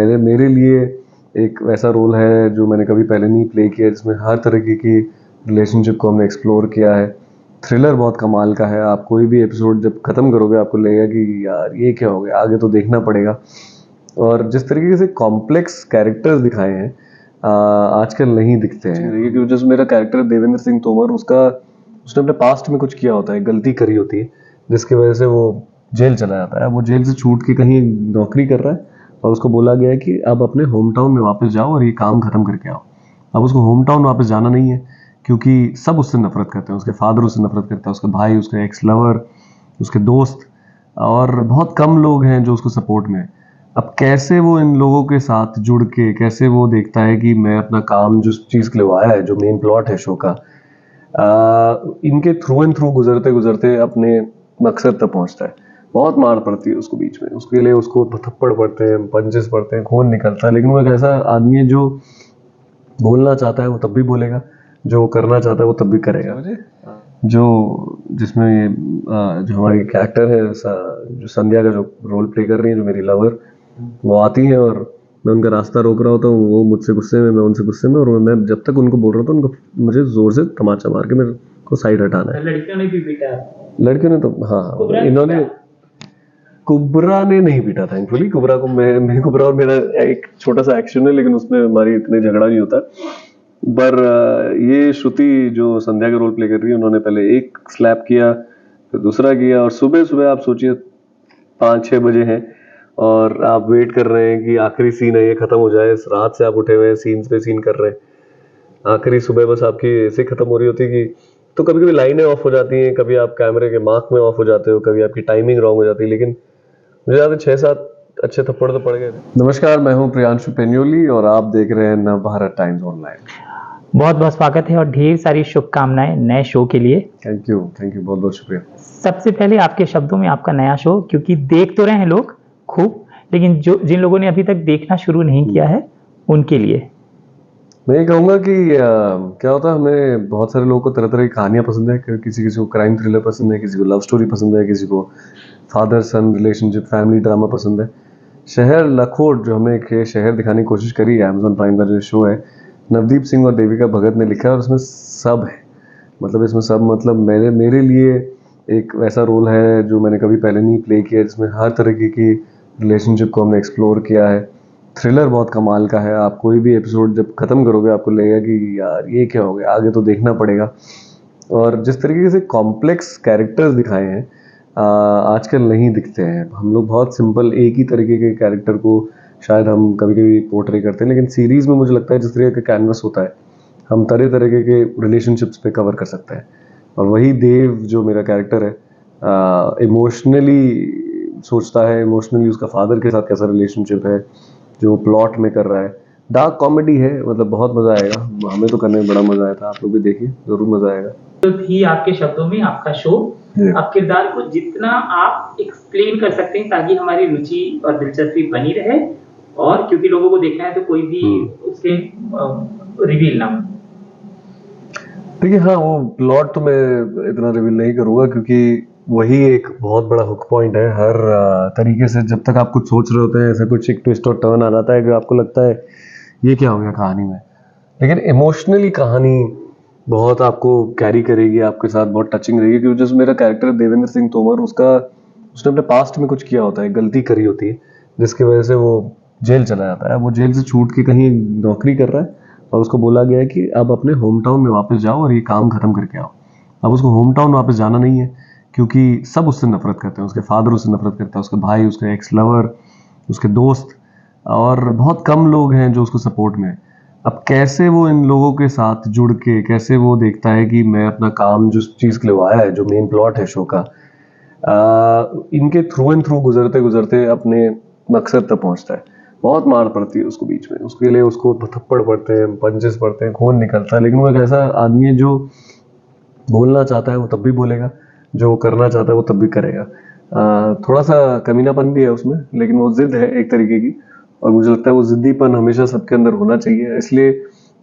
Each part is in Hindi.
मेरे लिए एक वैसा रोल है जो मैंने कभी पहले नहीं प्ले किया, जिसमें हर तरीके की रिलेशनशिप को हमने एक्सप्लोर किया है। थ्रिलर बहुत कमाल का है। आप कोई भी एपिसोड जब खत्म करोगे आपको लगेगा कि यार ये क्या हो गया, आगे तो देखना पड़ेगा। और जिस तरीके से कॉम्प्लेक्स कैरेक्टर्स दिखाए हैं आजकल नहीं दिखते हैं। क्योंकि जैसे मेरा कैरेक्टर देवेंद्र सिंह तोमर, उसने अपने पास्ट में कुछ किया होता है, गलती करी होती है, जिसकी वजह से वो जेल चला जाता है। वो जेल से छूट के कहीं नौकरी कर रहा है और उसको बोला गया है कि अब अपने होम टाउन में वापस जाओ और ये काम खत्म करके आओ। अब उसको होम टाउन वापस जाना नहीं है, क्योंकि सब उससे नफरत करते हैं। उसके फादर उससे नफरत करता है, उसके भाई, उसके एक्स लवर, उसके दोस्त, और बहुत कम लोग हैं जो उसको सपोर्ट में है। अब कैसे वो इन लोगों के साथ जुड़ के, कैसे वो देखता है कि मैं अपना काम जिस चीज़ के लिए वो आया है, जो मेन प्लॉट है शो का, इनके थ्रू एंड थ्रू गुजरते गुजरते अपने मकसद तक पहुंचता है। बहुत मार पड़ती है उसको बीच में, उसके लिए उसको थप्पड़ पड़ते हैं, पंचेस पड़ते हैं, खून निकलता है, लेकिन वो एक ऐसा आदमी है जो बोलना चाहता है वो तब भी बोलेगा, जो करना चाहता है वो तब भी करेगा। जो जिसमें ये जो हमारी कैरेक्टर है, जो संध्या का जो रोल प्ले कर रही है, जो मेरी लवर, वो आती है और मैं उनका रास्ता रोक रहा होता हूँ, वो मुझसे गुस्से में, मैं उनसे गुस्से में, और मैं जब तक उनको बोल रहा था उनको मुझे जोर से तमाचा मार के मेरे को साइड हटाना है। लड़कियों ने भी पीटा? लड़कियों ने तो हाँ, इन्होंने कुबरा ने नहीं पीटा, थैंकफुली। कुबरा को मैं कुबरा और मेरा एक छोटा सा एक्शन है, लेकिन उसमें हमारी इतने झगड़ा नहीं होता। पर ये श्रुति जो संध्या का रोल प्ले कर रही है, उन्होंने पहले एक स्लैप किया, फिर दूसरा किया, और सुबह सुबह आप सोचिए 5-6 बजे हैं और आप वेट कर रहे हैं कि आखिरी सीन है, ये खत्म हो जाए। रात से आप उठे हुए हैं, सीन्स पे सीन कर रहे हैं, आखिरी सुबह बस आपकी ऐसे खत्म हो रही होती है कि तो कभी कभी लाइनें ऑफ हो जाती हैं, कभी आप कैमरे के मार्क में ऑफ हो जाते हो, कभी आपकी टाइमिंग रॉन्ग हो जाती है, लेकिन मुझे याद है 6-7 अच्छे थप्पड़ तो पड़ गए थे। नमस्कार, मैं हूं प्रियांशु पेन्योली और आप देख रहे हैं नवभारत टाइम्स ऑनलाइन। बहुत बहुत स्वागत है और ढेर सारी शुभकामनाएं नए शो के लिए। थैंक यू, बहुत बहुत शुक्रिया। सबसे पहले आपके शब्दों में आपका नया शो, क्योंकि देख तो रहे हैं लोग खूब, लेकिन जिन लोगों ने अभी तक देखना शुरू नहीं किया है उनके लिए मैं ये कहूँगा कि क्या होता है, हमें बहुत सारे लोगों को तरह तरह की कहानियाँ पसंद है। किसी को क्राइम थ्रिलर पसंद है, किसी को लव स्टोरी पसंद है, किसी को फादर सन रिलेशनशिप, फैमिली ड्रामा पसंद है। शहर लखोट जो हमने एक शहर दिखाने की कोशिश करी है, अमेजॉन प्राइम का जो शो है, नवदीप सिंह और देविका भगत ने लिखा है, और इसमें सब है। मतलब इसमें सब, मतलब मेरे लिए एक वैसा रोल है जो मैंने कभी पहले नहीं प्ले किया, जिसमें हर तरीके की रिलेशनशिप को हमने एक्सप्लोर किया है। थ्रिलर बहुत कमाल का है। आप कोई भी एपिसोड जब खत्म करोगे आपको लगेगा कि यार ये क्या हो गया, आगे तो देखना पड़ेगा। और जिस तरीके से कॉम्प्लेक्स कैरेक्टर्स दिखाए हैं आजकल नहीं दिखते हैं। हम लोग बहुत सिंपल एक ही तरीके के कैरेक्टर को शायद हम कभी कभी पोर्ट्रे करते हैं, लेकिन सीरीज में मुझे लगता है जिस तरीके का कैनवस होता है, हम तरह तरह के रिलेशनशिप्स पे कवर कर सकते हैं। और वही देव जो मेरा कैरेक्टर है, इमोशनली सोचता है, इमोशनली उसका फादर के साथ कैसा रिलेशनशिप है जो प्लॉट में कर रहा है। डार्क कॉमेडी है, मतलब बहुत मजा आएगा। हमें तो करने में बड़ा मजा आया था, आप लोग भी देखिए, जरूर मजा आएगा। तो भी आपके शब्दों में आपका शो, आप किरदार को जितना आप एक्सप्लेन कर सकते हैं ताकि हमारी रुचि और दिलचस्पी बनी रहे, और क्योंकि लोगों को देखना है तो कोई भी उसके रिवील ना हो। देखिए हाँ, वो प्लॉट तो मैं इतना रिवील नहीं करूंगा, क्योंकि वही एक बहुत बड़ा हुक पॉइंट है। हर तरीके से जब तक आप कुछ सोच रहे होते हैं, ऐसा कुछ एक ट्विस्ट और टर्न आ जाता है कि आपको लगता है ये क्या हो गया कहानी में। लेकिन इमोशनली कहानी बहुत आपको कैरी करेगी, आपके साथ बहुत टचिंग रहेगी। क्योंकि जैसे मेरा कैरेक्टर देवेंद्र सिंह तोमर, उसने अपने पास्ट में कुछ किया होता है, गलती करी होती है, जिसकी वजह से वो जेल चला जाता है। वो जेल से छूट के कहीं नौकरी कर रहा है और उसको बोला गया है कि अब अपने होम टाउन में वापस जाओ और ये काम खत्म करके आओ। अब उसको होम टाउन वापस जाना नहीं है, क्योंकि सब उससे नफरत करते हैं। उसके फादर उससे नफरत करता है, उसके भाई, उसके एक्स लवर, उसके दोस्त, और बहुत कम लोग हैं जो उसको सपोर्ट में है। अब कैसे वो इन लोगों के साथ जुड़ के, कैसे वो देखता है कि मैं अपना काम जिस चीज़ के लिए वो आया है, जो मेन प्लॉट है शो का, इनके थ्रू एंड थ्रू गुजरते गुजरते अपने मकसद तक पहुंचता है। बहुत मार पड़ती है उसको बीच में, उसके लिए उसको थप्पड़ पड़ते हैं, पंचेस पड़ते हैं, खून निकलता है, लेकिन वो एक ऐसा आदमी है जो बोलना चाहता है वो तब भी बोलेगा, जो करना चाहता है वो तब भी करेगा। थोड़ा सा कमीनापन भी है उसमें, लेकिन वो जिद है एक तरीके की, और मुझे लगता है वो जिद्दीपन हमेशा सबके अंदर होना चाहिए। इसलिए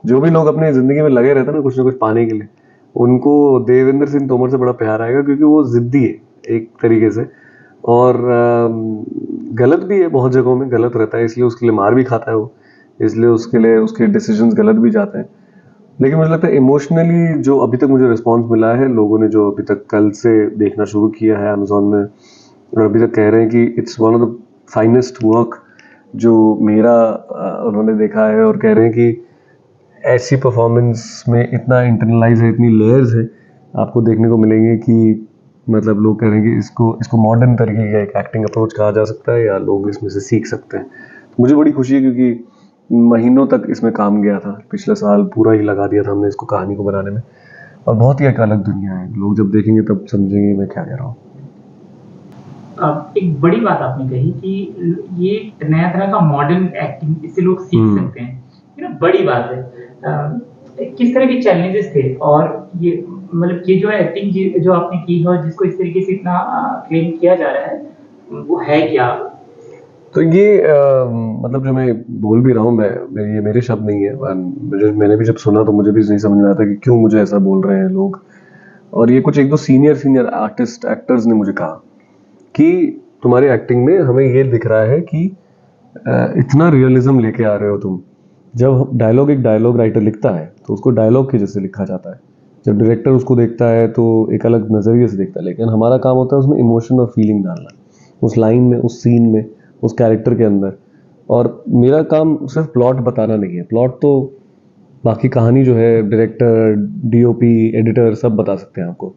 जो भी लोग अपनी जिंदगी में लगे रहते हैं ना कुछ पाने के लिए, उनको देवेंद्र सिंह तोमर से बड़ा प्यार आएगा, क्योंकि वो जिद्दी है एक तरीके से। और गलत भी है, बहुत जगहों में गलत रहता है, इसलिए उसके लिए मार भी खाता है वो, इसलिए उसके लिए उसके डिसीजंस गलत भी जाते हैं। लेकिन मुझे लगता है इमोशनली जो अभी तक मुझे रिस्पॉन्स मिला है, लोगों ने जो अभी तक कल से देखना शुरू किया है अमेजोन में और अभी तक कह रहे हैं कि it's one of the finest work जो मेरा उन्होंने देखा है, और कह रहे हैं कि ऐसी परफॉर्मेंस में इतना इंटरनलाइज है, इतनी लेयर्स है आपको देखने को मिलेंगे कि मतलब लोग कह रहे हैं कि इसको मॉडर्न तरीके का एक एक्टिंग अप्रोच कहा जा सकता है या लोग इसमें से सीख सकते हैं। तो मुझे बड़ी खुशी है क्योंकि महीनों तक इसमें काम गया था, पिछले साल पूरा ही लगा दिया था हमने इसको कहानी को बनाने में, और बहुत ही एक अलग दुनिया है। लोग जब देखेंगे तब समझेंगे मैं क्या कह रहा हूँ। एक बड़ी बात आपने कही कि ये एक नया तरह का मॉडर्न एक्टिंग, इससे लोग सीख सकते हैं, ये ना बड़ी बात है। किस तरह के चैलेंजेस थे और ये मतलब ये जो एक्टिंग जो आपने की है और जिसको इस तरीके से इतना क्लेम किया जा रहा है, वो है क्या? तो ये मतलब जो मैं बोल भी रहा हूँ, ये मेरे शब्द नहीं है, मैंने भी जब सुना तो मुझे भी नहीं समझ में आता कि क्यों मुझे ऐसा बोल रहे हैं लोग। और ये कुछ एक दो सीनियर आर्टिस्ट एक्टर्स ने मुझे कहा कि तुम्हारी एक्टिंग में हमें ये दिख रहा है कि इतना रियलिज्म लेके आ रहे हो तुम। जब डायलॉग एक डायलॉग राइटर लिखता है तो उसको डायलॉग के जैसे लिखा जाता है, जब डायरेक्टर उसको देखता है तो एक अलग नज़रिए से देखता है, लेकिन हमारा काम होता है उसमें इमोशन और फीलिंग डालना, उस लाइन में, उस सीन में, उस कैरेक्टर के अंदर। और मेरा काम सिर्फ प्लॉट बताना नहीं है, प्लॉट तो बाकी कहानी जो है डायरेक्टर, डीओपी, एडिटर सब बता सकते हैं आपको।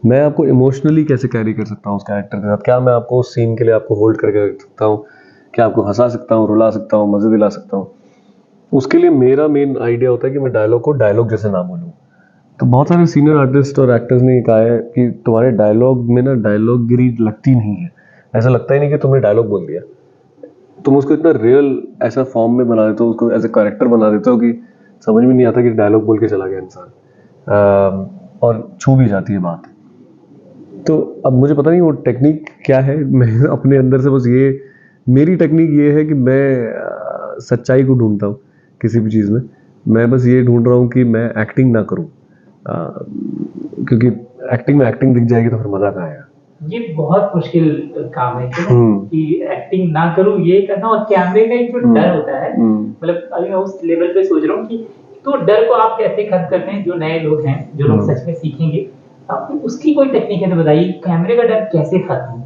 मैं आपको इमोशनली कैसे कैरी कर सकता हूँ उस कैरेक्टर के साथ, क्या मैं आपको उस सीन के लिए आपको होल्ड करके रख सकता हूँ, क्या आपको हंसा सकता हूँ, रुला सकता हूँ, मज़े दिला सकता हूँ। उसके लिए मेरा मेन आइडिया होता है कि मैं डायलॉग को डायलॉग जैसे ना बोलूँ। तो बहुत सारे सीनियर आर्टिस्ट और एक्टर्स ने कहा है कि तुम्हारे डायलॉग में ना डायलॉग गिरी लगती नहीं है, ऐसा लगता ही नहीं कि तुमने डायलॉग बोल दिया। तुम उसको इतना रियल ऐसा फॉर्म में बना देते हो, उसको एज ए कैरेक्टर बना देते हो कि समझ में नहीं आता कि डायलॉग बोल के चला गया इंसान, और छू भी जाती है बात। तो अब मुझे पता नहीं वो टेक्निक क्या है, मैं अपने अंदर से बस ये, मेरी टेक्निक ये है कि मैं सच्चाई को ढूंढता हूँ किसी भी चीज़ में। मैं बस ये ढूंढ रहा हूँ कि मैं एक्टिंग ना करूँ, क्योंकि एक्टिंग में एक्टिंग दिख जाएगी तो फिर मज़ा कहाँ आएगा। ये बहुत मुश्किल काम है कि एक्टिंग ना करूं ये करना, और कैमरे का एक जो डर होता है, मतलब अभी मैं उस लेवल पे सोच रहा हूँ कि तो डर को आप कैसे खत्म करते हैं, जो नए लोग हैं, जो लोग सच में सीखेंगे, आपको उसकी कोई टेक्निक है तो बताइए, कैमरे का डर कैसे खत्म?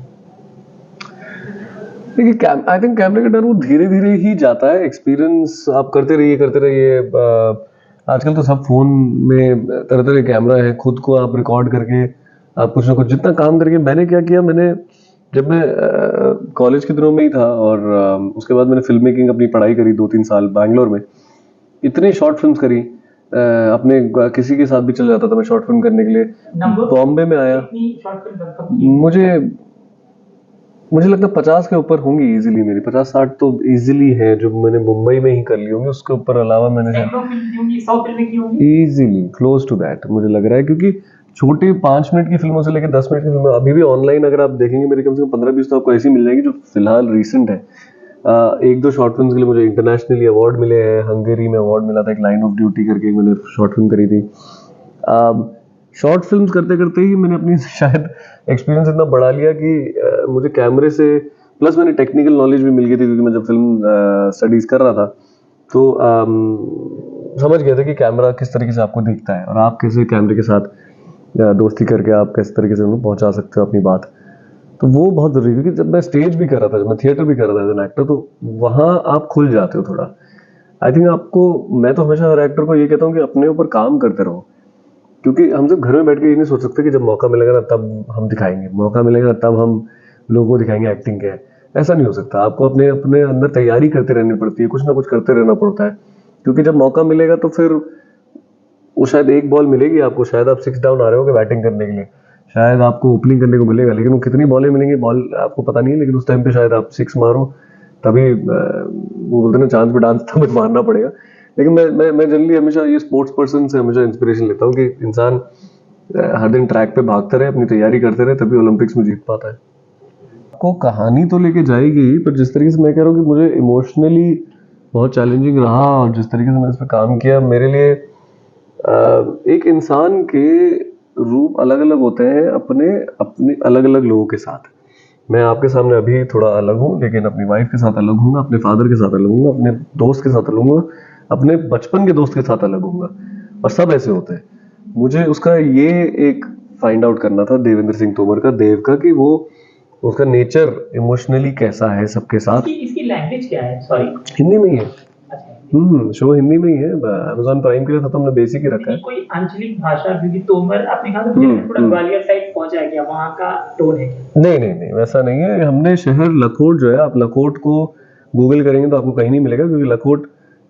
देखिए, आई थिंक कैमरे का डर वो धीरे धीरे ही जाता है, एक्सपीरियंस आप करते रहिए। आजकल तो सब फोन में तरह तरह के कैमरा है, खुद को आप रिकॉर्ड करके आप कुछ ना कुछ जितना काम करके। मैंने क्या किया, जब मैं कॉलेज के दिनों में ही था और उसके बाद मैंने फिल्म मेकिंग अपनी पढ़ाई करी 2-3 साल बैंगलोर में, इतनी शॉर्ट फिल्म्स करी, अपने किसी के साथ भी चल जाता था मैं शॉर्ट फिल्म करने के लिए। बॉम्बे में आया, मुझे लगता है 50 के ऊपर होंगी इजीली, मेरी 50-60 तो इजीली है जो मैंने मुंबई में ही कर ली होंगी। उसके ऊपर अलावा मैंने इजीली क्लोज टू दैट मुझे लग रहा है, क्योंकि छोटे 5 मिनट की फिल्मों से लेकर 10 मिनट की फिल्में अभी भी ऑनलाइन अगर आप देखेंगे मेरे कम से कम 15-20 तो आपको ऐसी मिल जाएगी जो फिलहाल रिसेंट है। एक दो शॉर्ट फिल्म के लिए मुझे इंटरनेशनली अवार्ड मिले हैं, हंगेरी में अवार्ड मिला था, एक लाइन ऑफ ड्यूटी करके मैंने शॉर्ट फिल्म करी थी। शॉर्ट फिल्म्स करते करते ही मैंने अपनी शायद एक्सपीरियंस इतना बढ़ा लिया कि मुझे कैमरे से प्लस मैंने टेक्निकल नॉलेज भी मिल गई थी, क्योंकि मैं जब फिल्म स्टडीज़ कर रहा था तो समझ गया था कि कैमरा किस तरीके से आपको दिखता है और आप कैसे कैमरे के साथ दोस्ती करके आप किस तरीके से उन्हें पहुंचा सकते हो अपनी बात। तो वो बहुत ज़रूरी है, क्योंकि जब मैं स्टेज भी कर रहा था, जब मैं थिएटर भी कर रहा था एज एन एक्टर, तो वहाँ आप खुल जाते हो थोड़ा। आई थिंक आपको, मैं तो हमेशा हर एक्टर को ये कहता हूँ कि अपने ऊपर काम करते रहो, क्योंकि हम जब घर में बैठ के ये नहीं सोच सकते कि जब मौका मिलेगा ना तब हम दिखाएंगे, मौका मिलेगा ना तब हम लोगों को दिखाएंगे एक्टिंग क्या है। ऐसा नहीं हो सकता, आपको अपने अपने अंदर तैयारी करते रहनी पड़ती है, कुछ ना कुछ करते रहना पड़ता है, क्योंकि जब मौका मिलेगा तो फिर वो शायद एक बॉल मिलेगी आपको, शायद आप 6 डाउन आ रहे हो बैटिंग करने के लिए, शायद आपको ओपनिंग करने को मिलेगा, लेकिन वो कितनी बॉलें मिलेंगी बॉल आपको पता नहीं है, लेकिन उस टाइम पे शायद आप 6 मारो, तभी वो बोलते ना चांद पे डांस तब मारना पड़ेगा। लेकिन मैं जनरली हमेशा ये स्पोर्ट्स पर्सन से हमेशा इंस्पिरेशन लेता हूँ कि इंसान हर दिन ट्रैक पे भागते रहे, अपनी तैयारी करते रहे, तभी ओलंपिक्स में जीत पाता है। आपको कहानी तो लेके जाएगी, पर जिस तरीके से मैं कह रहा हूँ कि मुझे इमोशनली बहुत चैलेंजिंग रहा और जिस तरीके से मैंने इस पर काम किया, मेरे लिए एक इंसान के रूप अलग अलग होते हैं अपने अपने अलग अलग लोगों के साथ। मैं आपके सामने अभी थोड़ा अलग हूँ, लेकिन अपनी वाइफ के साथ अलग हूँ, अपने फादर के साथ अलग हूँ, अपने दोस्त के साथ अलग हूँ, अपने बचपन के दोस्त के साथ अलग हूँ, और सब ऐसे होते हैं। मुझे उसका ये एक फाइंड आउट करना था देवेंद्र सिंह तोमर का, देव का, कि वो उसका नेचर इमोशनली कैसा है सबके साथ। इसकी लैंग्वेज क्या है? सॉरी, हिंदी में ही है। अच्छा, शो हिंदी में ही है, अमेजॉन प्राइम के लिए था तो हमने बेसिक ही रखा है। कोई आंचलिक भाषा, क्योंकि तोमर आपने कहा तो मुझे थोड़ा ग्वालियर साइड पहुंचा है क्या, वहाँ का टोन है क्या? नहीं नहीं नहीं, वैसा नहीं है। हमने शहर लखोट जो है, आप लखोट को गूगल करेंगे तो आपको कहीं नहीं मिलेगा, क्योंकि लखोट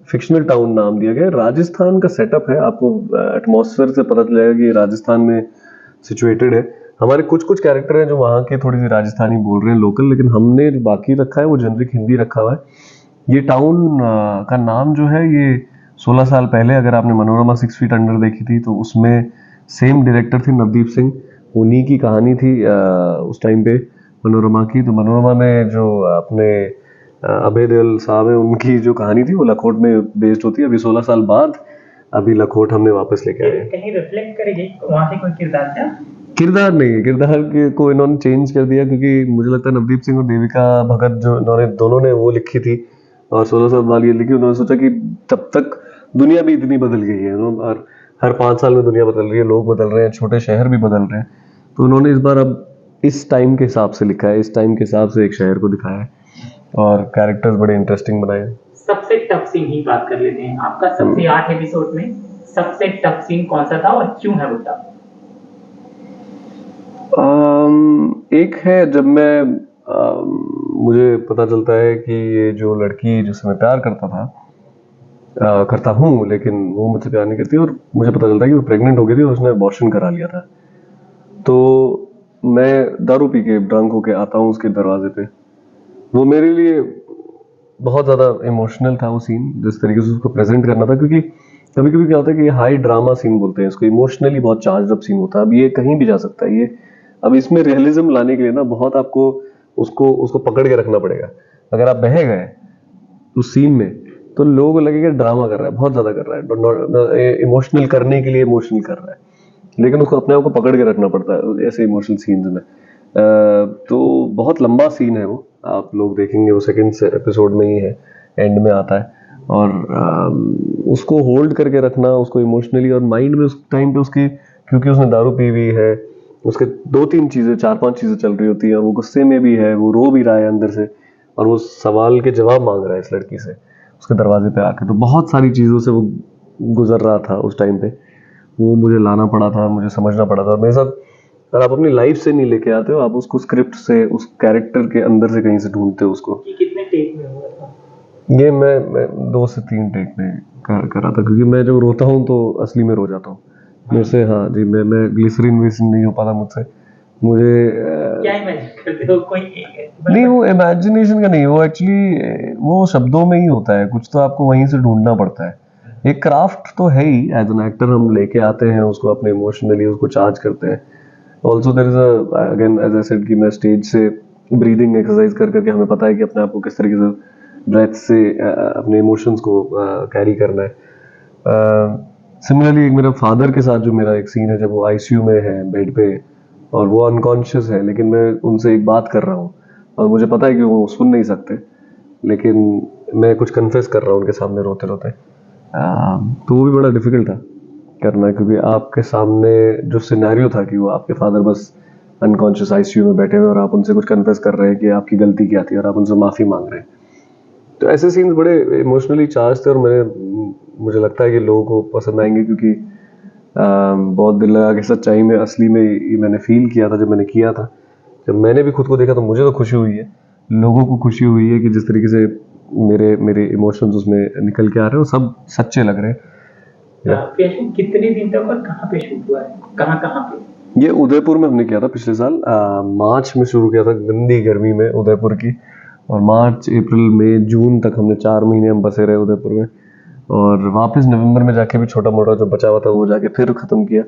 फिक्शनल टाउन नाम दिया गया है। राजस्थान का सेटअप है, आपको एटमॉस्फेयर से पता चलेगा कि राजस्थान में सिचुएटेड है। हमारे कुछ कुछ कैरेक्टर हैं जो वहाँ के थोड़ी सी राजस्थानी बोल रहे हैं लोकल, लेकिन हमने जो बाकी रखा है वो जेनरिक हिंदी रखा हुआ है। ये टाउन का नाम जो है, ये 16 साल पहले, अगर आपने मनोरमा 6 फीट अंडर देखी थी तो उसमें सेम डायरेक्टर थे नवदीप सिंह, उन्हीं की कहानी थी उस टाइम पे मनोरमा की। तो मनोरमा में जो अपने अभय देओल साहब है, उनकी जो कहानी थी वो लखोट में बेस्ड होती है। अभी 16 साल बाद अभी लखोट हमने वापस लेके आए हैं। कहीं रिफ्लेक्ट करेंगे वहाँ से कोई किरदार क्या? किरदार नहीं है, किरदार को इन्होंने चेंज कर दिया, क्योंकि मुझे लगता है नवदीप सिंह और देविका भगत जो इन्होंने दोनों ने वो लिखी थी और 16 साल बाद ये लिखी। उन्होंने सोचा कि तब तक दुनिया भी इतनी बदल गई है, और हर 5 साल में दुनिया बदल रही है, लोग बदल रहे हैं, छोटे शहर भी बदल रहे हैं। तो उन्होंने इस बार अब इस टाइम के हिसाब से लिखा है, इस टाइम के हिसाब से एक शहर को दिखाया है, और कैरेक्टर्स बड़े इंटरेस्टिंग बनाए हैं। सबसे टफ सीन ही बात कर लेते हैं आपका, सबसे 8 एपिसोड में सबसे टफ सीन कौन सा था और क्यों है वो टफ? एक है जब मैं मुझे पता चलता है कि ये जो लड़की जिससे मैं प्यार करता था, करता हूँ, लेकिन वो मुझसे प्यार नहीं करती, और मुझे पता चलता है कि वो प्रेग्नेंट हो गई थी और उसने अबॉर्शन करा लिया था। तो मैं दारू पी के ड्रंक होके आता हूँ उसके दरवाजे पे। वो मेरे लिए बहुत ज़्यादा इमोशनल था वो सीन, जिस तरीके से उसको प्रेजेंट करना था, क्योंकि कभी कभी क्या होता है कि हाई ड्रामा सीन बोलते हैं इसको, इमोशनली बहुत चार्ज अप सीन होता है। अब ये कहीं भी जा सकता है, ये अब इसमें रियलिज्म लाने के लिए ना बहुत आपको उसको उसको पकड़ के रखना पड़ेगा। अगर आप बह गए उस सीन में तो लोगों को लगेगा ड्रामा कर रहा है, बहुत ज्यादा कर रहा है, इमोशनल करने के लिए इमोशनल कर रहा है, लेकिन उसको अपने आप को पकड़ के रखना पड़ता है ऐसे इमोशनल सीन्स में। तो बहुत लंबा सीन है वो, आप लोग देखेंगे वो सेकंड एपिसोड में ही है, एंड में आता है। और उसको होल्ड करके रखना, उसको इमोशनली और माइंड में उस टाइम पे उसकी, क्योंकि उसने दारू पी हुई है, उसके 2-3 चीजें 4-5 चीजें चल रही होती है, वो गुस्से में भी है, वो रो भी रहा है अंदर से, और वो सवाल के जवाब मांग रहा है इस लड़की से उसके दरवाजे पे आके। तो बहुत सारी चीजों से वो गुजर रहा था उस टाइम पे, वो मुझे लाना पड़ा था, मुझे समझना पड़ा था। मेरे साथ अगर आप अपनी लाइफ से नहीं लेके आते हो, आप उसको स्क्रिप्ट से, उस कैरेक्टर के अंदर से कहीं से ढूंढते हो उसको। कितने टेक में हुआ था ये मैं 2 से 3 टेक में करा था, क्योंकि मैं जब रोता हूँ तो असली में रो जाता हूँ मेरे से। हाँ जी, मैं ग्लिसरीन विसरीन नहीं हो पाता मुझसे। मुझे क्या इमेजिन करते हो? कोई नहीं, वो इमेजिनेशन का नहीं, वो एक्चुअली वो शब्दों में ही होता है, कुछ तो आपको वहीं से ढूंढना पड़ता है। एक क्राफ्ट तो है ही, एज एन एक्टर हम लेके आते हैं उसको, अपने इमोशनली उसको चार्ज करते हैं। Also there is again as I said कि मैं स्टेज से ब्रीदिंग एक्सरसाइज कर करके, हमें पता है कि अपने आप को किस तरीके से ब्रेथ से अपने इमोशंस को कैरी करना है। सिमिलरली एक मेरा फादर के साथ जो मेरा एक सीन है, जब वो आईसीयू में है बेड पे और वो अनकॉन्शियस है, लेकिन मैं उनसे एक बात कर रहा हूँ और मुझे पता है कि वो सुन नहीं सकते, लेकिन मैं कुछ कन्फेस कर रहा हूँ उनके सामने रोते रोते। तो वो भी बड़ा डिफिकल्ट था करना, क्योंकि आपके सामने जो सिनेरियो था कि वो आपके फादर बस अनकॉन्शियस आईसीयू में बैठे हुए और आप उनसे कुछ कन्फेस कर रहे हैं कि आपकी गलती क्या थी और आप उनसे माफ़ी मांग रहे हैं। तो ऐसे सीन्स बड़े इमोशनली चार्ज थे, और मुझे लगता है कि लोगों को पसंद आएंगे, क्योंकि बहुत दिल लगा के सच्चाई में असली में ये मैंने फील किया था जब मैंने किया था। जब मैंने भी खुद को देखा तो मुझे तो खुशी हुई है, लोगों को खुशी हुई है कि जिस तरीके से मेरे इमोशंस उसमें निकल के आ रहे हैं वो सब सच्चे लग रहे हैं। कितने दिन तक और कहाँ पे शूट हुआ है, कहाँ कहाँ पे? ये उदयपुर में हमने किया था पिछले साल, मार्च में शुरू किया था, गंदी गर्मी में उदयपुर की, और मार्च अप्रैल मई जून तक हमने 4 महीने हम बसे रहे उदयपुर में, और वापस नवंबर में जाके भी छोटा मोटा जो बचा हुआ था वो जाके फिर खत्म किया।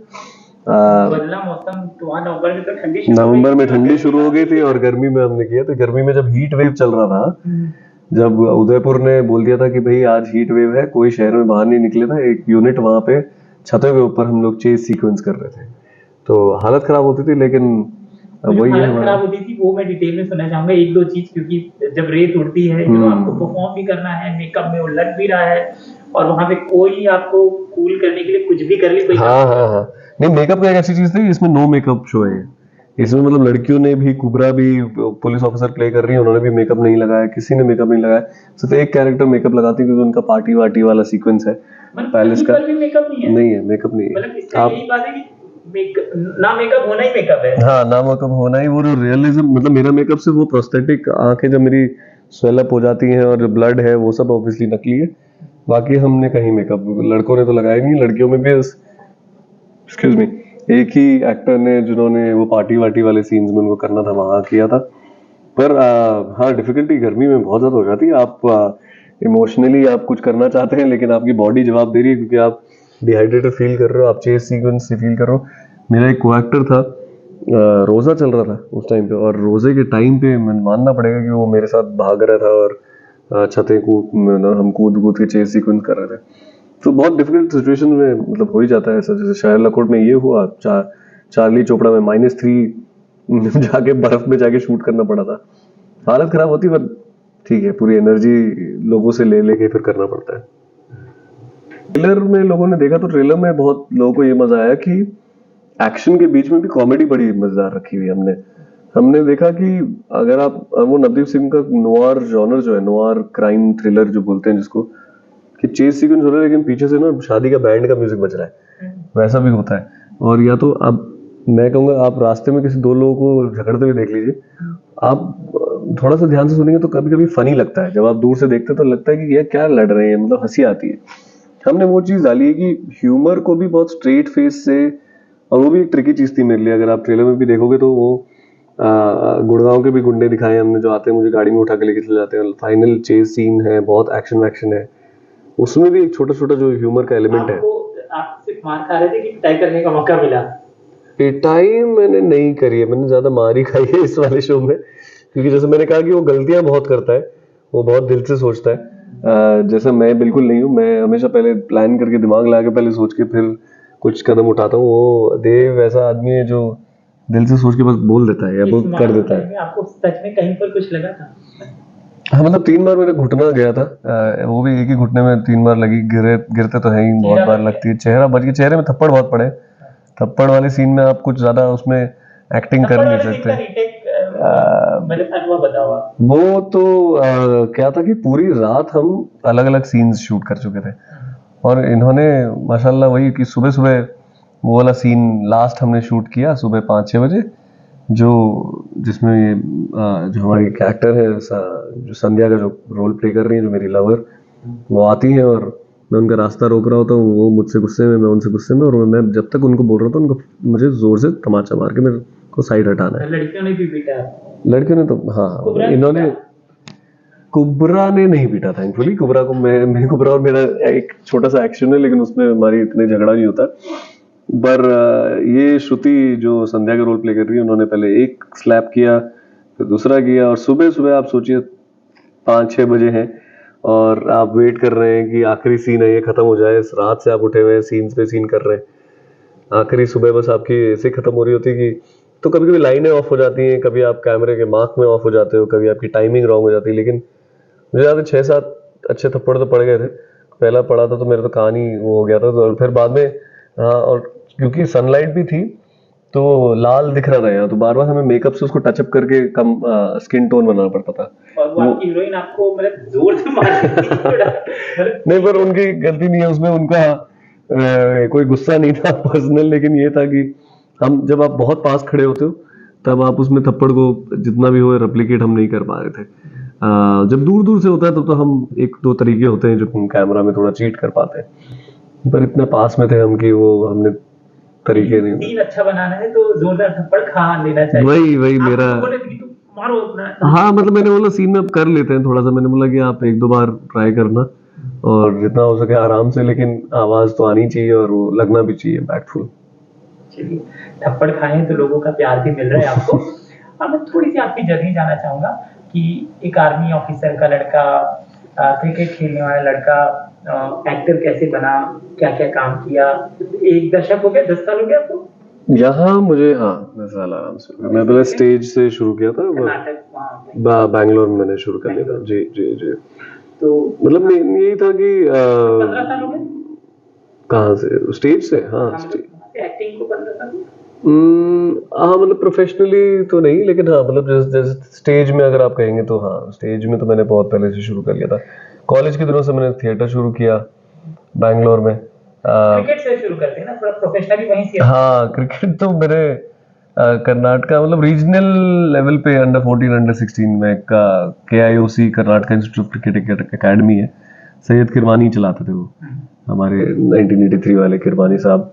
बदला मौसम तो वहाँ नवंबर में तो ठंडी, नवंबर में ठंडी शुरू हो गई थी और गर्मी में हमने किया। तो गर्मी में जब हीट वेव चल रहा था, जब उदयपुर ने बोल दिया था कि भाई आज हीट वेव है, कोई शहर में बाहर नहीं निकले था, एक यूनिट वहां पे छतों के ऊपर हम लोग चेस सीक्वेंस कर रहे थे, तो हालत खराब होती थी। लेकिन तो जो वही है हालत हमारा। खराब होती थी वो मैं डिटेल में सुनना चाहूंगा, एक दो चीज, क्योंकि जब रेत उड़ती है जो आपको परफॉर्म भी करना है, मेकअप में वो लग भी रहा है, और वहां पे कोई आपको कूल करने के लिए कुछ भी कर ले कोई हाँ हाँ हाँ, नहीं मेकअप का एक ऐसी चीज थी, इसमें नो मेकअप शो है ये। इसमें मतलब लड़कियों ने भी, कुबरा भी पुलिस ऑफिसर प्ले कर रही है, उन्होंने भी मेकअप नहीं लगाया, किसी ने मेकअप नहीं लगाया, सिर्फ एक कैरेक्टर मेकअप लगाती है क्योंकि उनका पार्टी वार्टी वाला सीक्वेंस है मतलब पैलेस कहीं का। पर भी मेकअप नहीं है, नहीं है, मेकअप नहीं है। मतलब इसका आप यही बात है कि ना मेकअप होना ही मेकअप है। हाँ, ना मेकअप होना ही, वो रियलिज्म, मतलब मेरा मेकअप सिर्फ वो प्रोस्थेटिक आंखें जब मेरी स्वेलअप हो जाती हैं और जो ब्लड है वो सब ऑब्वियसली नकली है, बाकी हमने कहीं मेकअप लड़कों ने तो लगाया नहीं, लड़कियों में भी एक्सक्यूज मी एक ही एक्टर ने जिन्होंने वो पार्टी वार्टी वाले सीन्स में उनको करना था वहां किया था। पर हाँ, डिफिकल्टी गर्मी में बहुत ज्यादा हो जाती है। आप इमोशनली आप कुछ करना चाहते हैं लेकिन आपकी बॉडी जवाब दे रही है क्योंकि आप डिहाइड्रेटेड फील कर रहे हो, आप चेस सीक्वेंस से फील कर रहे हो। मेरा एक को एक्टर था, रोजा चल रहा था उस टाइम पे, और रोजे के टाइम पे मानना पड़ेगा कि वो मेरे साथ भाग रहा था और छतें कूद हम कूद कूद के चेस सीक्वेंस कर रहे थे। तो बहुत डिफिकल्ट सिचुएशन में मतलब हो ही जाता है ऐसा, जैसे शायर लकोट में ये हुआ, चार्ली चोपड़ा में -3 जाके बर्फ में जाके शूट करना पड़ा था। हालत खराब होती, पर ठीक है, पूरी एनर्जी लोगों से ले लेके फिर करना पड़ता है। ट्रेलर में लोगों ने देखा तो ट्रेलर में बहुत लोगों को ये मजा आया कि एक्शन के बीच में भी कॉमेडी बड़ी मजेदार रखी हुई है हमने। हमने देखा कि अगर आप वो नवदीप सिंह का नोआर जॉनर जो है, नोआर क्राइम थ्रिलर जो बोलते हैं जिसको, कि चेस सीक्वेंस हो रहा है लेकिन पीछे से ना शादी का बैंड का म्यूजिक बज रहा है, वैसा भी होता है। और या तो अब मैं कहूंगा आप रास्ते में किसी दो लोगों को झगड़ते हुए देख लीजिए, आप थोड़ा सा ध्यान से सुनेंगे तो कभी कभी फनी लगता है, जब आप दूर से देखते हैं तो लगता है कि ये क्या लड़ रहे हैं, मतलब हंसी आती है। हमने वो चीज डाली है कि ह्यूमर को भी बहुत स्ट्रेट फेस से, और वो भी एक ट्रिकी चीज थी मेरे लिए, अगर आप ट्रेलर में भी देखोगे तो वो गुड़गांव के भी गुंडे दिखाए हमने जो आते हैं मुझे गाड़ी में उठा के लेके चले जाते हैं, फाइनल चेस सीन है, बहुत एक्शन वैक्शन है, उसमें भी एक छोटा छोटा जो ह्यूमर का एलिमेंट है। आप सिर्फ मार खा रहे थे कि पिटाई करने का मौका मिला? पिटाई मैंने नहीं करी है, मैंने ज्यादा मार ही खाई है इस वाले शो में, क्योंकि जैसे मैंने कहा कि वो गलतियां बहुत करता है, वो बहुत दिल से सोचता है। जैसे मैं बिल्कुल नहीं हूँ, मैं हमेशा पहले प्लान करके दिमाग लगा के पहले सोच के फिर कुछ कदम उठाता हूँ। वो देव ऐसा आदमी है जो दिल से सोच के बस बोल देता है या वो कर देता है। आपको सच में कहीं पर कुछ लगा था? हाँ, मतलब 3 बार मेरे घुटना गया था, वो भी एक ही घुटने में 3 बार लगी, गिरते तो है ही, बहुत बार लगती है, चेहरा बच गया, चेहरे में थप्पड़ बहुत पड़े। थप्पड़ वाले सीन में आप कुछ ज्यादा उसमें एक्टिंग कर नहीं सकते। वो तो क्या था कि पूरी रात हम अलग अलग सीन्स शूट कर चुके थे, और इन्होंने माशाल्लाह वही कि सुबह सुबह वो वाला सीन लास्ट हमने शूट किया सुबह 5-6 बजे, जो जिसमें ये जो हमारी कैरेक्टर है जो संध्या का जो रोल प्ले कर रही है, जो मेरी लवर, वो आती है और मैं उनका रास्ता रोक रहा होता हूँ, वो मुझसे गुस्से में, मैं उनसे गुस्से में, और मैं जब तक उनको बोल रहा था उनको मुझे जोर से तमाचा मार के मेरे को साइड हटाना है। लड़कियों ने भी पीटा? लड़कियों ने तो हाँ, इन्होंने, कुबरा ने नहीं पीटा थैंकफुली। कुबरा को मैं कुबरा और मेरा एक छोटा सा एक्शन है लेकिन उसमें हमारी इतने झगड़ा नहीं होता। पर ये श्रुति जो संध्या का रोल प्ले कर रही है, उन्होंने पहले एक स्लैप किया, फिर दूसरा किया, और सुबह सुबह आप सोचिए 5-6 बजे हैं और आप वेट कर रहे हैं कि आखिरी सीन है ये खत्म हो जाए, इस रात से आप उठे हुए हैं, सीन्स पे सीन कर रहे हैं, आखिरी सुबह बस आपकी ऐसे खत्म हो रही होती है कि, तो कभी कभी लाइनें ऑफ हो जाती हैं, कभी आप कैमरे के मार्क में ऑफ हो जाते हो, कभी आपकी टाइमिंग रॉन्ग हो जाती है, लेकिन मुझे याद है 6-7 अच्छे थप्पड़ तो पड़ गए थे। पहला पड़ा था तो मेरा तो कान ही वो हो गया था, तो फिर बाद में और क्योंकि सनलाइट भी थी तो लाल दिख रहा था यहाँ, तो बार बार हमें मेकअप से उसको टचअप करके कम स्किन टोन बनाना पड़ता था। और वो आपकी हीरोइन आपको मतलब जोर से मार रही थी? नहीं, पर उनकी गलती नहीं है उसमें, उनका कोई गुस्सा नहीं था पर्सनल, लेकिन ये था कि हम जब आप बहुत पास खड़े होते हो तब आप उसमें थप्पड़ को जितना भी हो रेप्लिकेट हम नहीं कर पा रहे थे। जब दूर दूर से होता है तब तो हम 1-2 तरीके होते हैं जो कैमरा में थोड़ा चीट कर पाते हैं, पर इतने पास में थे हम कि वो हमने तरीके नहीं। सीन अच्छा बनाना है तो जोरदार थप्पड़ खा लेना चाहिए। वही मेरा, मारो हाँ, मतलब मैंने बोला सीन में अब कर लेते हैं थोड़ा सा, मैंने बोला कि आप 1-2 बार ट्राई करना और जितना हो सके आराम से, लेकिन आवाज तो आनी चाहिए और वो लगना भी चाहिए इम्पैक्टफुल। चलिए, थप्पड़ खाए तो लोगों का प्यार भी मिल रहा है आपको। अब मैं थोड़ी सी आपकी जर्नी जानना चाहूंगा कि एक आर्मी ऑफिसर का लड़का, क्रिकेट खेलने वाला लड़का, एक्टर कैसे बना, क्या क्या काम किया? 1 दशक हो गया, 10 साल हो गया आपको? यहाँ मुझे हाँ 10 साल आराम से हो गए। मैं पहले स्टेज से शुरू किया था, कर्नाटक वहाँ बैंगलोर में मैंने शुरू कर लिया था। जी जी जी। तो मतलब यही था कि 15 साल हो गए। कहाँ से? स्टेज से? हाँ एक्टिंग को 15 साल हाँ मतलब प्रोफेशनली तो नहीं, लेकिन हाँ मतलब जैसे जैसे स्टेज में अगर आप कहेंगे तो हाँ स्टेज में तो मैंने बहुत पहले से शुरू कर लिया था। कॉलेज के दिनों से मैंने थिएटर शुरू किया बैंगलोर में। क्रिकेट से शुरू करते हैं ना, थोड़ा प्रोफेशनली वहीं से। हाँ क्रिकेट तो मेरे कर्नाटका मतलब रीजनल लेवल पे अंडर 14 अंडर 16 में का KIOC Karnataka institute of cricket academy है, सैयद किरमानी चलाते थे वो, हमारे 1983 वाले किरमानी साहब,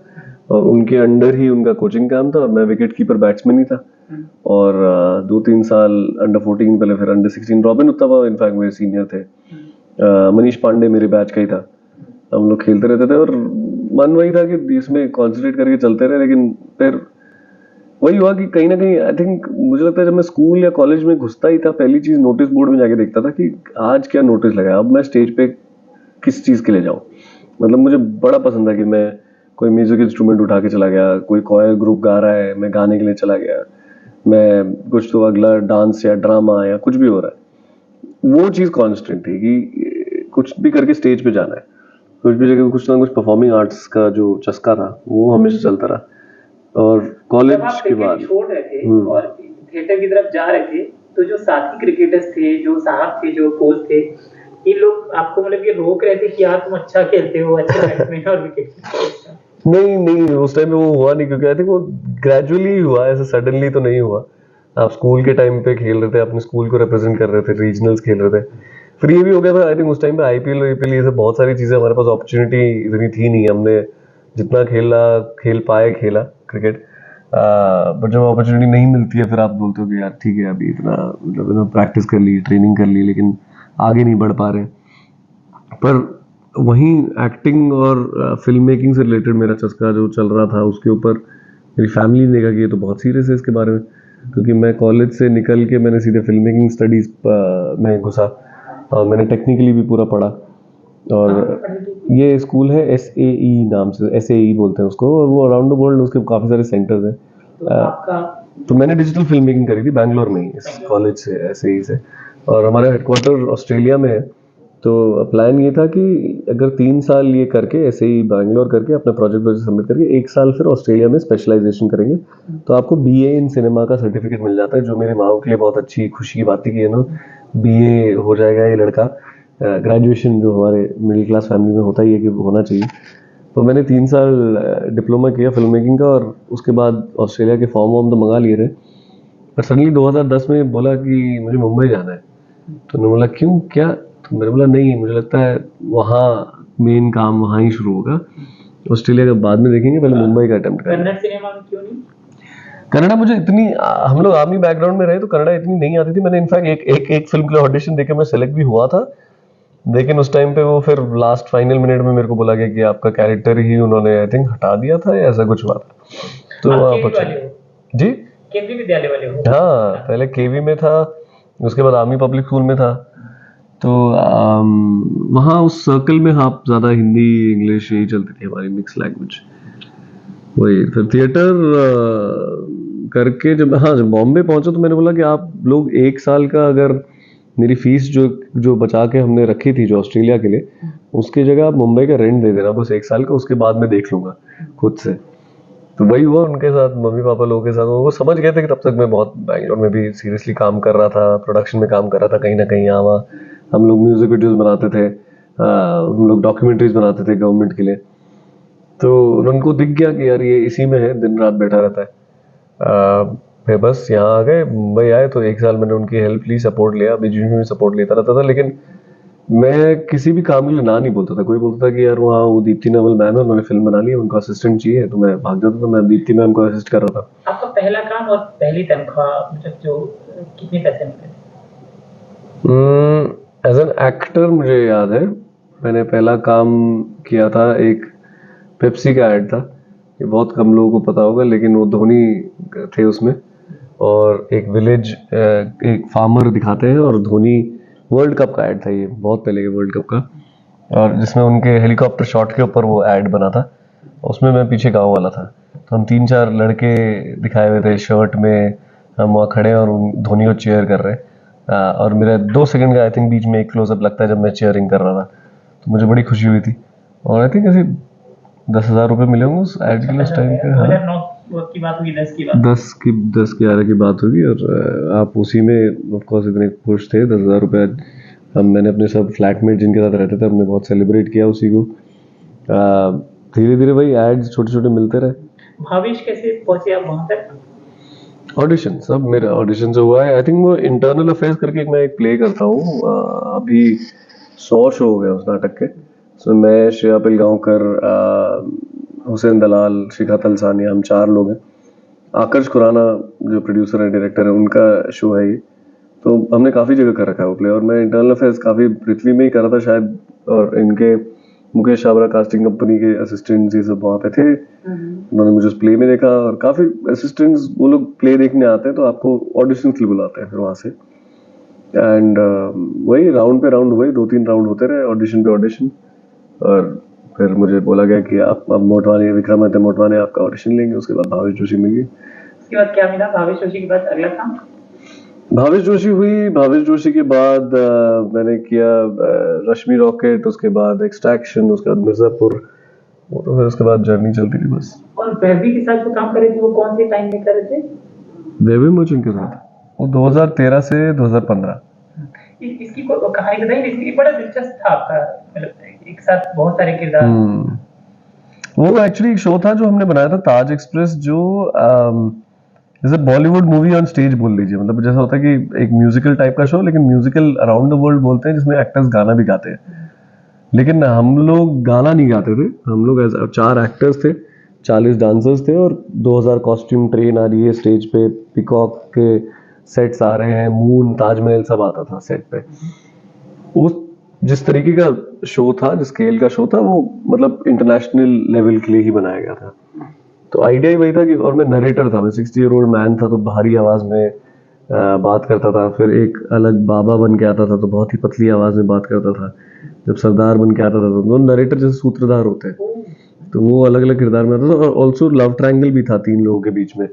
और उनके अंडर ही उनका कोचिंग काम था और मैं विकेट कीपर बैट्समैन ही था। और 2-3 साल अंडर 14, पहले फिर अंडर 16। रॉबिन उत्तपा इनफैक्ट मेरे सीनियर थे, मनीष पांडे मेरे बैच का ही था। हम लोग खेलते रहते थे और मन वही था कि इसमें कॉन्सेंट्रेट करके चलते रहे, लेकिन फिर वही हुआ कि कहीं ना कहीं आई थिंक मुझे लगता है जब मैं स्कूल या कॉलेज में घुसता ही था, पहली चीज नोटिस बोर्ड में जाके देखता था कि आज क्या नोटिस लगा है, अब मैं स्टेज पे किस चीज के लिए जाऊं। मतलब मुझे बड़ा पसंद है कि मैं कोई म्यूजिक इंस्ट्रूमेंट उठा के चला गया, कोई कॉयर ग्रुप गा रहा है मैं गाने के लिए चला गया, मैं कुछ तो अगला डांस या ड्रामा या कुछ भी हो रहा है, वो चीज कांस्टेंट थी कि कुछ भी करके स्टेज पे जाना है, कुछ भी जगह कुछ ना कुछ परफॉर्मिंग आर्ट्स का जो चस्का था वो हमेशा चलता रहा। और कॉलेज के बाद छोड़ रहे थे और थिएटर की तरफ जा रहे थे, तो जो साथी क्रिकेटर्स थे, जो साहब थे, जो कोच थे, ये लोग आपको मतलब ये रोक रहे थे कि यार तुम अच्छा खेलते हो, अच्छा बैट्समैन और विकेट। नहीं उस टाइम पे वो हुआ नहीं, क्योंकि आई थिंक वो ग्रेजुअली हुआ, ऐसे सडनली तो नहीं हुआ। आप स्कूल के टाइम पे खेल रहे थे, अपने स्कूल को रिप्रेजेंट कर रहे थे, रीजनल्स खेल रहे थे, फिर ये भी हो गया था। आई थिंक उस टाइम पे IPL ये सब बहुत सारी चीजें, हमारे पास अपॉर्चुनिटी इतनी थी नहीं, हमने जितना खेल पाए खेला क्रिकेट, बट जब अपॉर्चुनिटी नहीं मिलती है फिर आप बोलते हो कि यार ठीक है अभी इतना मतलब प्रैक्टिस कर ली, ट्रेनिंग कर ली, लेकिन आगे नहीं बढ़ पा रहे। पर वहीं एक्टिंग और फिल्म मेकिंग से रिलेटेड मेरा चस्का जो चल रहा था, उसके ऊपर मेरी फैमिली ने देखा कि ये तो बहुत सीरियस है इसके बारे में, क्योंकि मैं कॉलेज से निकल के मैंने सीधे फिल्म मेकिंग स्टडीज में घुसा और मैंने टेक्निकली भी पूरा पढ़ा। और ये स्कूल है SAE नाम से, SAE बोलते हैं उसको, और वो अराउंड द वर्ल्ड उसके काफ़ी सारे सेंटर्स हैं। तो मैंने डिजिटल फिल्म मेकिंग करी थी बैंगलोर में ही, इस कॉलेज से, SAE से, और हमारा हेडक्वार्टर ऑस्ट्रेलिया में है। तो प्लान ये था कि अगर 3 साल ये करके SAE बैंगलोर करके अपना प्रोजेक्ट सबमिट करके 1 साल फिर ऑस्ट्रेलिया में स्पेशलाइजेशन करेंगे, तो आपको BA इन सिनेमा का सर्टिफिकेट मिल जाता है, जो मेरे माँ के लिए बहुत अच्छी खुशी की बात थी कि BA हो जाएगा ये लड़का। ग्रेजुएशन जो हमारे मिडिल क्लास फैमिली में होता ही है कि होना चाहिए। तो मैंने 3 साल डिप्लोमा किया फिल्म मेकिंग का, और उसके बाद ऑस्ट्रेलिया के फॉर्म वॉर्म तो मंगा लिए थे, पर सडनली 2010 में बोला कि मुझे मुंबई जाना है। तो मैंने बोला क्यों, क्या? तो मैंने बोला नहीं, मुझे लगता है वहाँ मेन काम वहाँ ही शुरू होगा, ऑस्ट्रेलिया का बाद में देखेंगे, पहले मुंबई का अटेम्प्ट करेंगे। कन्नड़ सिनेमा में क्यों नहीं? कन्नड़ा मुझे इतनी, हम लोग आर्मी बैकग्राउंड में रहे तो कन्नड़ा इतनी नहीं आती थी। मैंने इनफैक्ट एक फिल्म के लिए ऑडिशन देके मैं सेलेक्ट भी हुआ था, लेकिन उस टाइम पे वो फिर लास्ट फाइनल मिनट में मेरे को बोला गया कि आपका कैरेक्टर ही उन्होंने आई थिंक हटा दिया था या ऐसा कुछ हुआ था। तो जी केंद्रीय विद्यालय वाले हो? हाँ, पहले KV में था, उसके बाद आर्मी पब्लिक स्कूल में था। तो वहाँ उस सर्कल में हाँ ज़्यादा हिंदी इंग्लिश यही चलती थी हमारी मिक्स लैंग्वेज। वही फिर थिएटर करके जब बॉम्बे पहुंचा तो मैंने बोला कि आप लोग 1 साल का अगर मेरी फीस जो बचा के हमने रखी थी जो ऑस्ट्रेलिया के लिए, उसकी जगह आप मुंबई का रेंट दे देना बस 1 साल का, उसके बाद मैं देख लूंगा खुद से। तो वही हुआ उनके साथ, मम्मी पापा लोगों के साथ। वो समझ गए थे कि तब तक मैं बहुत बैंगलोर में भी सीरियसली काम कर रहा था, प्रोडक्शन में काम कर रहा था, कहीं ना कहीं यहाँ वहाँ हम लोग म्यूजिक वीडियोज बनाते थे, हम लोग डॉक्यूमेंट्रीज बनाते थे गवर्नमेंट के लिए। तो उनको दिख गया कि यार ये इसी में है, दिन रात बैठा रहता है। फिर बस यहाँ आ गए, मुंबई आए तो 1 साल मैंने उनकी हेल्प ली, सपोर्ट लिया, बीच में सपोर्ट लेता रहता था, लेकिन मैं किसी भी काम के लिए ना नहीं बोलता था। कोई बोलता था कि यार वहाँ वो दीप्ति नवल मैम है, उन्होंने फिल्म बना ली है, उनको असिस्टेंट चाहिए, तो मैं भाग जाता था, मैं दीप्ति मैम को असिस्ट कर रहा था। आपका पहला काम और पहली तनख्वाह मतलब जो कितने पैसे मिले? एज एन एक्टर मुझे याद है मैंने पहला काम किया था, एक पेप्सी का ऐड था, ये बहुत कम लोगों को पता होगा, लेकिन वो धोनी थे उसमें, और एक विलेज एक फार्मर दिखाते हैं, और धोनी वर्ल्ड कप का ऐड था, ये बहुत पहले के वर्ल्ड कप का, और जिसमें उनके हेलीकॉप्टर शॉट के ऊपर वो ऐड बना था, उसमें मैं पीछे गाँव वाला था। तो हम 3-4 लड़के दिखाए हुए थे शर्ट में, हम वहाँ खड़े हैं और धोनी को चीयर कर रहे हैं। और मेरा 2 सेकंड का आई थिंक बीच में एक क्लोजअप लगता है जब मैं चीयरिंग कर रहा था, तो मुझे बड़ी खुशी हुई थी। और आई थिंक ऐसे 10,000 रुपये मिले होंगे उस एड के लिए उस टाइम पे। हाँ, 2009 की बात होगी, 10 की बात 10-11 की बात होगी। और आप उसी में ऑफ कोर्स इतने खुश थे। 10,000 रुपये मैंने अपने सब फ्लैटमेट जिनके साथ रहते थे हमने बहुत सेलिब्रेट किया उसी को। धीरे धीरे वही एड्स छोटे छोटे मिलते रहे। भावेश कैसे पहुंचे आप वहां तक? ऑडिशन, सब मेरा ऑडिशन से हुआ है। आई थिंक वो इंटरनल अफेयर्स करके मैं एक प्ले करता हूँ, अभी 100 शो हो गया उस नाटक के। सो मैं, श्रेया पिलगांवकर, हुसैन दलाल, शिखा तलसानिया, हम 4 लोग हैं। आकर्ष खुराना जो प्रोड्यूसर है, डायरेक्टर है, उनका शो है ये। तो हमने काफ़ी जगह कर रखा है वो प्ले। और मैं इंटरनल अफेयर्स काफ़ी पृथ्वी में ही कर रहा था शायद, और इनके मुकेश छाबरा कास्टिंग कंपनी के असिस्टेंट्स ये सब वहाँ पे थे। उन्होंने मुझे उस प्ले में देखा, और काफ़ी असिस्टेंट्स, वो लोग प्ले देखने आते हैं तो आपको ऑडिशन के लिए बुलाते हैं फिर वहाँ से। एंड वही राउंड पे राउंड हुए, 2-3 राउंड होते रहे, ऑडिशन पे ऑडिशन। और फिर मुझे बोला गया कि आप अब मोटवानी, विक्रमादित्य मोटवानी आपका ऑडिशन लेंगे। उसके बाद भावेश जोशी मिली। उसके बाद क्या मिला? भावेश जोशी के बाद अगला काम? भावेश जोशी हुई। भावेश जोशी के बाद मैंने किया रश्मि रॉकेट, उसके बाद एक्सट्रैक्शन, उसके बाद मिर्जापुर। वो तो फिर उसके बाद जर्नी चलती थी बस। और वैभवी के साथ जो काम कर रहे थे वो कौन से टाइम में कर रहे थे? वैभवी मुचुन के साथ वो 2013 से 2015। इसकी कहानी बताइए। इसकी बड़ा दिलचस्प था आपका, मतलब एक साथ बहुत सारे किरदार। वो एक्चुअली एक शो था जो हमने बनाया था, ताज एक्सप्रेस, जो जैसे बॉलीवुड मूवी ऑन स्टेज बोल लीजिए। मतलब जैसा होता है कि एक म्यूजिकल टाइप का शो, लेकिन म्यूजिकल अराउंड द वर्ल्ड बोलते हैं, जिसमें एक्टर्स गाना भी गाते हैं। लेकिन हम लोग गाना नहीं गाते थे। हम लोग 4 एक्टर्स थे, 40 डांसर्स थे, और 2000 कॉस्ट्यूम ट्रेन आ रही है स्टेज पे, पिकॉक के सेट्स आ रहे हैं, मून, ताजमहल सब आता था सेट पे। उस जिस तरीके का शो था, जिस स्केल का शो था, वो मतलब इंटरनेशनल लेवल के लिए ही बनाया गया था। तो आइडिया ही वही था कि, और मैं नरेटर था, मैं 60 ईयर ओल्ड मैन था, तो भारी आवाज में बात करता था। फिर एक अलग बाबा बन के आता था, तो बहुत ही पतली आवाज में बात करता था। जब सरदार बन के आता था, तो वो नरेटर जैसे सूत्रधार होते हैं, तो वो अलग अलग किरदार में आता था। और ऑल्सो लव ट्रायंगल भी था 3 लोगों के बीच में।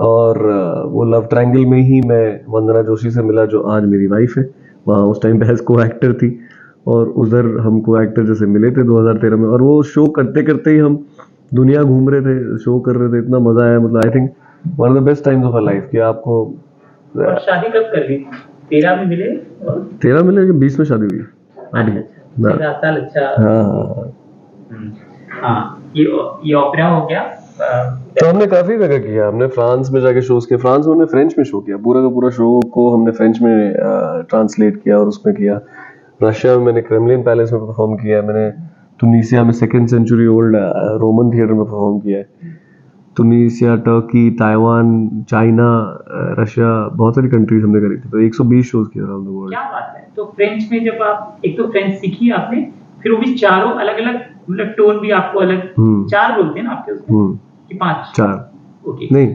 और वो लव ट्रायंगल में ही मैं वंदना जोशी से मिला, जो आज मेरी वाइफ है। वहाँ उस टाइम पे को एक्टर थी, और उधर हम को एक्टर जैसे मिले थे 2013 में। और वो शो करते करते ही हम दुनिया घूम रहे थे, शो कर रहे थे, इतना मजा आया। मतलब I think one of the best times of our life कि आपको। और शादी कब कर ली? 13 में मिले? 13 में लेके 20 में शादी हुई। 7 साल। अच्छा। हाँ, हाँ, ये ओपेरा हो गया। तो हमने काफी जगह किया। हमने फ्रांस में जाके शोज किए। फ्रांस में हमने फ्रेंच में शो किया, पूरा का पूरा शो को हमने फ्रेंच में ट्रांसलेट किया और उसमें किया। रशिया में मैंने क्रेमलिन पैलेस में परफॉर्म किया है। मैंने तुनिसिया में 2nd century old Roman theatre में परफॉर्म किया है। Tunisia, Turkey, Taiwan, China, Russia, बहुत सारी कंट्रीज हमने करी थी। तो 120 शोज किए अराउंड द वर्ल्ड। क्या बात है। तो फ्रेंच में जब आप, एक तो फ्रेंच सीखी आपने, फिर वो भी चारों अलग अलग, मतलब टोन भी आपको अलग। 4 बोलते हैं ना आपके उसमें कि 5? 4 ओके, नहीं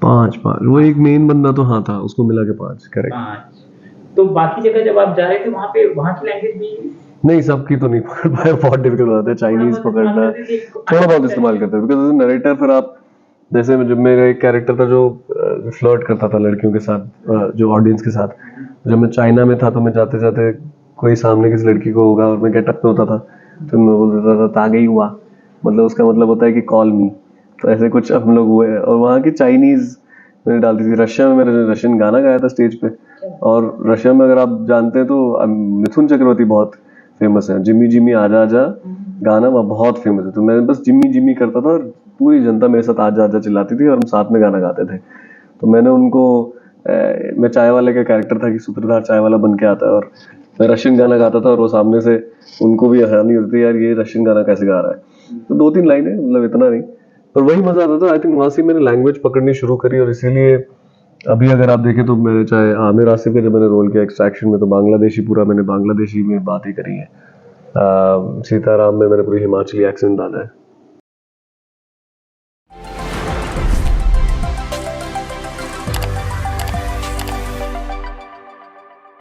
5। वो एक मेन बंदा तो हाँ था, उसको मिला के 5, करेक्ट। 5। तो बाकी जगह जब आप जा रहे थे वहाँ पे, वहाँ की लैंग्वेज भी? नहीं, सबकी तो नहीं पकड़ पाए, बहुत डिफिकल्ट होता है। चाइनीज पकड़ना थोड़ा बहुत इस्तेमाल करते हैं, बिकॉज नरेटर फिर आप, जैसे जब मेरा एक कैरेक्टर था जो फ्लर्ट करता था लड़कियों के साथ, जो ऑडियंस के साथ। जब मैं चाइना में था तो मैं जाते जाते कोई सामने किसी लड़की को होगा और मैं गेटअप में होता था, तो मैं बोल देता था तागई हुआ, मतलब उसका मतलब होता है कि कॉल मी। तो ऐसे कुछ हम लोग हुए। और वहाँ की चाइनीज मैंने डालती थी। रशिया में मैंने रशियन गाना गाया था स्टेज पे। और रशिया में अगर आप जानते हैं तो मिथुन चक्रवर्ती बहुत फेमस है, जिम्मी जिम्मी आजा आजा गाना वहाँ बहुत फेमस है। तो मैं बस जिम्मी जिम्मी करता था और पूरी जनता मेरे साथ आजा आजा चिल्लाती थी और हम साथ में गाना गाते थे। तो मैंने उनको, मैं चाय वाले का कैरेक्टर था कि सूत्रधार चाय वाला बन के आता है, और मैं रशियन गाना गाता था और वो सामने से उनको भी हैरानी होती थी, यार ये रशियन गाना कैसे गा रहा है। तो 2-3 लाइनें, मतलब इतना नहीं, पर वही मजा आता था। आई थिंक वहाँ से मैंने लैंग्वेज पकड़नी शुरू करी, और इसीलिए अभी अगर आप देखें तो मैंने, चाहे आमिर आसिफ का जब मैंने रोल किया एक्सट्रैक्शन में, तो बांग्लादेशी पूरा मैंने बांग्लादेशी में बात ही करी है। सीताराम में मैंने पूरी हिमाचली एक्सेंट डाला है।